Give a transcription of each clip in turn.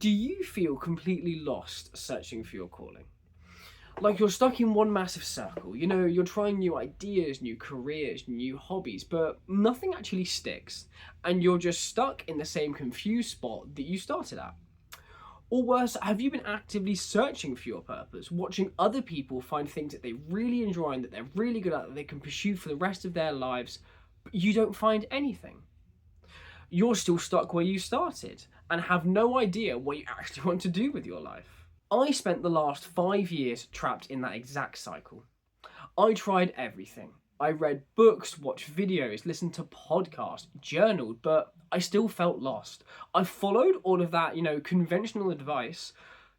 Do you feel completely lost searching for your calling? Like you're stuck in one massive circle. You're trying new ideas, new careers, new hobbies, but nothing actually sticks. And you're just stuck in the same confused spot that you started at. Or worse, have you been actively searching for your purpose, watching other people find things that they really enjoy and that they're really good at, that they can pursue for the rest of their lives, but you don't find anything? You're still stuck where you started and have no idea what you actually want to do with your life. I spent the last 5 years trapped in that exact cycle. I tried everything. I read books, watched videos, listened to podcasts, journaled, but I still felt lost. I followed all of that, conventional advice,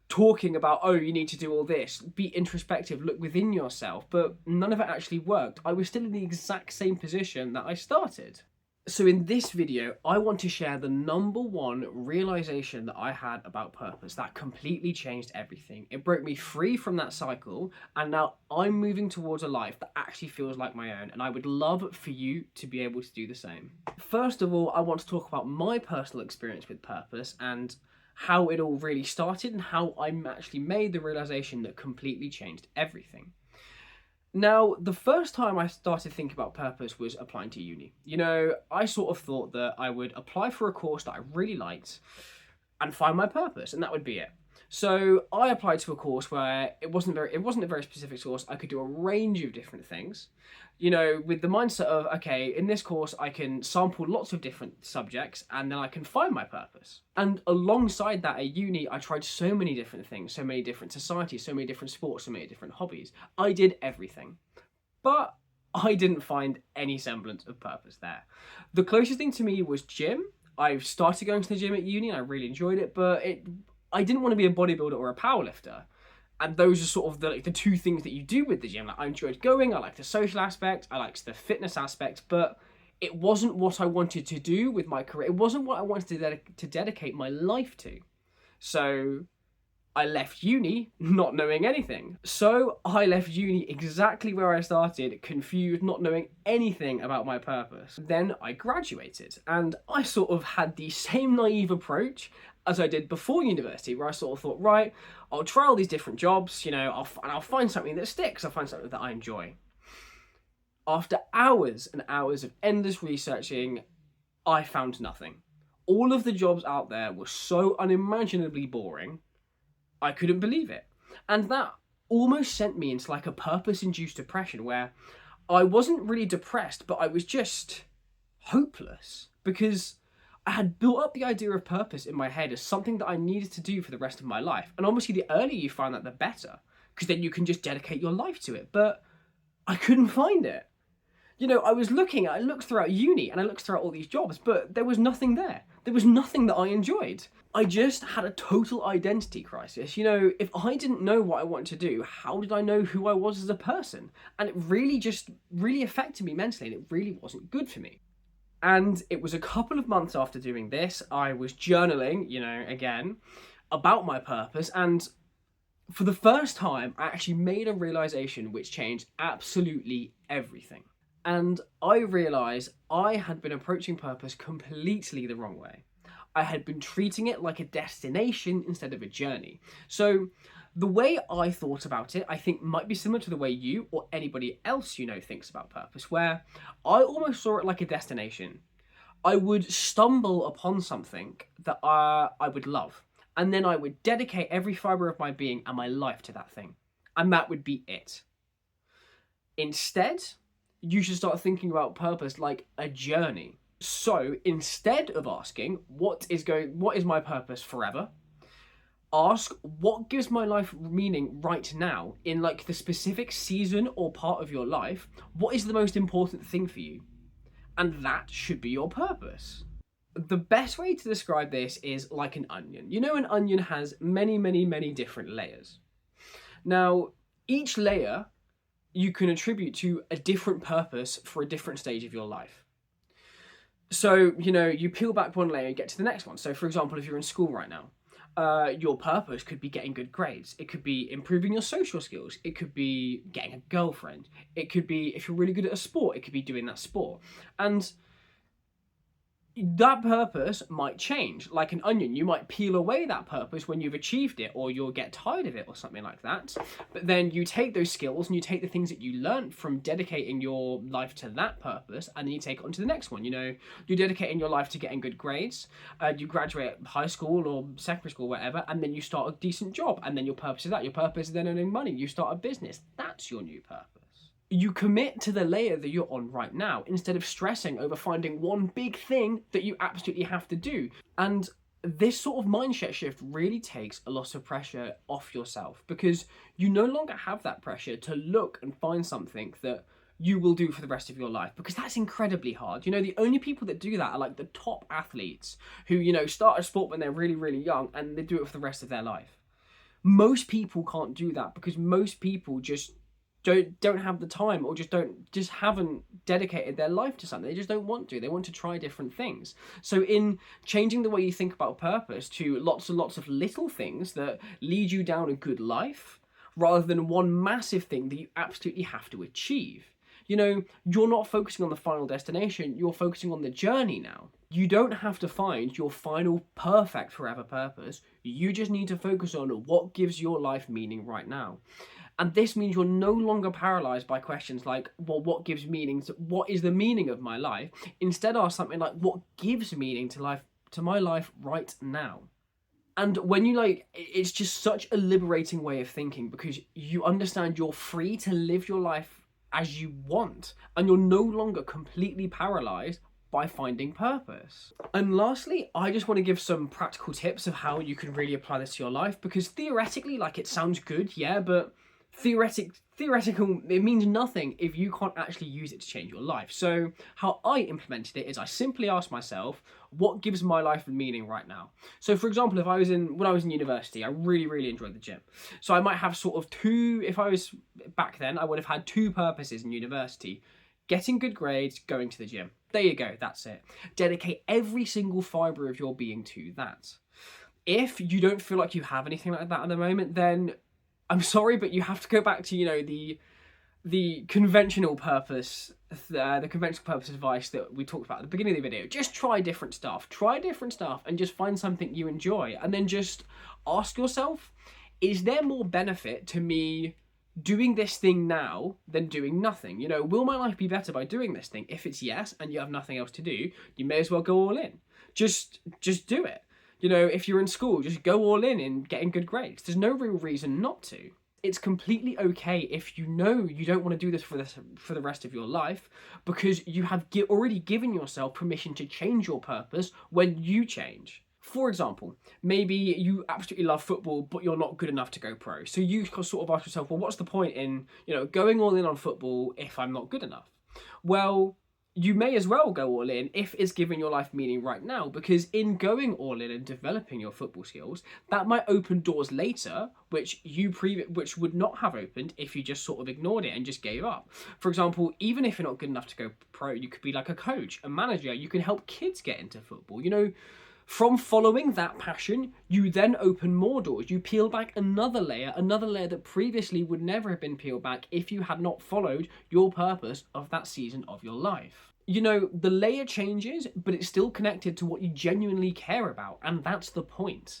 talking about, oh, you need to do all this, be introspective, look within yourself, but none of it actually worked. I was still in the exact same position that I started. So in this video, I want to share the number one realization that I had about purpose that completely changed everything. It broke me free from that cycle, and now I'm moving towards a life that actually feels like my own, and I would love for you to be able to do the same. First of all, I want to talk about my personal experience with purpose and how it all really started and how I actually made the realization that completely changed everything. Now, the first time I started thinking about purpose was applying to uni. I sort of thought that I would apply for a course that I really liked and find my purpose, and that would be it. So I applied to a course where it wasn't a very specific course. I could do a range of different things, with the mindset of, okay, in this course I can sample lots of different subjects and then I can find my purpose. And alongside that at uni, I tried so many different things, so many different societies, so many different sports, so many different hobbies. I did everything, but I didn't find any semblance of purpose there. The closest thing to me was gym. I've started going to the gym at uni and I really enjoyed it, but I didn't want to be a bodybuilder or a powerlifter. And those are sort of the two things that you do with the gym. Like, I enjoyed going, I liked the social aspect, I liked the fitness aspect, but it wasn't what I wanted to do with my career. It wasn't what I wanted to dedicate my life to. So I left uni not knowing anything. So I left uni exactly where I started, confused, not knowing anything about my purpose. Then I graduated, and I sort of had the same naive approach as I did before university, where I sort of thought, right, I'll try all these different jobs, I'll find something that sticks, I'll find something that I enjoy. After hours and hours of endless researching, I found nothing. All of the jobs out there were so unimaginably boring, I couldn't believe it. And that almost sent me into like a purpose-induced depression where I wasn't really depressed, but I was just hopeless because I had built up the idea of purpose in my head as something that I needed to do for the rest of my life. And obviously the earlier you find that, the better, because then you can just dedicate your life to it. But I couldn't find it. I looked throughout uni and I looked throughout all these jobs, but there was nothing there. There was nothing that I enjoyed. I just had a total identity crisis. If I didn't know what I wanted to do, how did I know who I was as a person? And it really affected me mentally, and it really wasn't good for me. And it was a couple of months after doing this, I was journaling, again, about my purpose. And for the first time, I actually made a realization which changed absolutely everything. And I realized I had been approaching purpose completely the wrong way. I had been treating it like a destination instead of a journey. So the way I thought about it, I think, might be similar to the way you or anybody else thinks about purpose, where I almost saw it like a destination. I would stumble upon something that I would love, and then I would dedicate every fibre of my being and my life to that thing, and that would be it. Instead, you should start thinking about purpose like a journey. So instead of asking, what is my purpose forever? Ask, what gives my life meaning right now in like the specific season or part of your life? What is the most important thing for you? And that should be your purpose. The best way to describe this is like an onion. An onion has many, many, many different layers. Now, each layer you can attribute to a different purpose for a different stage of your life. So, you peel back one layer and get to the next one. So, for example, if you're in school right now, your purpose could be getting good grades. It could be improving your social skills. It could be getting a girlfriend. It could be, if you're really good at a sport, it could be doing that sport. And That purpose might change. Like an onion, you might peel away that purpose when you've achieved it, or you'll get tired of it or something like that. But then you take those skills and you take the things that you learned from dedicating your life to that purpose, and then you take it on to the next one. You're dedicating your life to getting good grades, you graduate high school or secondary school, whatever, and then you start a decent job, and then your purpose is that. Your purpose is then earning money. You start a business. That's your new purpose. You commit to the layer that you're on right now instead of stressing over finding one big thing that you absolutely have to do. And this sort of mindset shift really takes a lot of pressure off yourself, because you no longer have that pressure to look and find something that you will do for the rest of your life, because that's incredibly hard. The only people that do that are like the top athletes who, start a sport when they're really, really young and they do it for the rest of their life. Most people can't do that because most people just don't have the time, or just haven't dedicated their life to something. They just don't want to. They want to try different things. So in changing the way you think about purpose to lots and lots of little things that lead you down a good life, rather than one massive thing that you absolutely have to achieve. You're not focusing on the final destination, you're focusing on the journey now. You don't have to find your final perfect forever purpose. You just need to focus on what gives your life meaning right now. And this means you're no longer paralyzed by questions like, well, what gives meaning to, what is the meaning of my life? Instead, ask something like, what gives meaning to my life right now? And when it's just such a liberating way of thinking, because you understand you're free to live your life as you want, and you're no longer completely paralyzed by finding purpose. And lastly, I just want to give some practical tips of how you can really apply this to your life, because theoretically, it sounds good, yeah, but theoretical, it means nothing if you can't actually use it to change your life. So how I implemented it is I simply asked myself, what gives my life meaning right now? So for example, when I was in university, I really, really enjoyed the gym. So I might have sort of if I was back then, I would have had two purposes in university: getting good grades, going to the gym. There you go, that's it. Dedicate every single fibre of your being to that. If you don't feel like you have anything like that at the moment, then I'm sorry, but you have to go back to, the conventional purpose, the conventional purpose advice that we talked about at the beginning of the video. Just try different stuff. Try different stuff and just find something you enjoy. And then just ask yourself, is there more benefit to me doing this thing now than doing nothing? Will my life be better by doing this thing? If it's yes, and you have nothing else to do, you may as well go all in. Just do it. If you're in school, just go all in getting good grades. There's no real reason not to. It's completely okay if you don't want to do this for the rest of your life, because you have already given yourself permission to change your purpose when you change. For example, maybe you absolutely love football, but you're not good enough to go pro. So you sort of ask yourself, well, what's the point in, going all in on football if I'm not good enough? Well, you may as well go all in if it's giving your life meaning right now, because in going all in and developing your football skills, that might open doors later which would not have opened if you just sort of ignored it and just gave up. For example, even if you're not good enough to go pro, you could be like a coach, a manager. You can help kids get into football. From following that passion, you then open more doors. You peel back another layer that previously would never have been peeled back if you had not followed your purpose of that season of your life. The layer changes, but it's still connected to what you genuinely care about, and that's the point.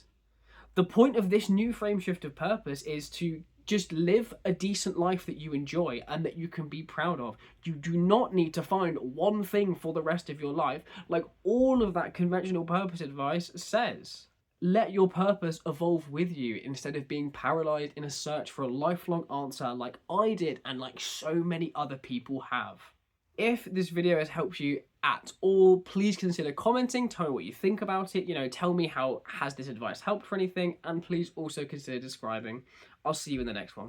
The point of this new frame shift of purpose is to just live a decent life that you enjoy and that you can be proud of. You do not need to find one thing for the rest of your life, like all of that conventional purpose advice says. Let your purpose evolve with you instead of being paralyzed in a search for a lifelong answer like I did and like so many other people have. If this video has helped you at all, please consider commenting, tell me what you think about it, tell me how has this advice helped for anything, and please also consider subscribing. I'll see you in the next one.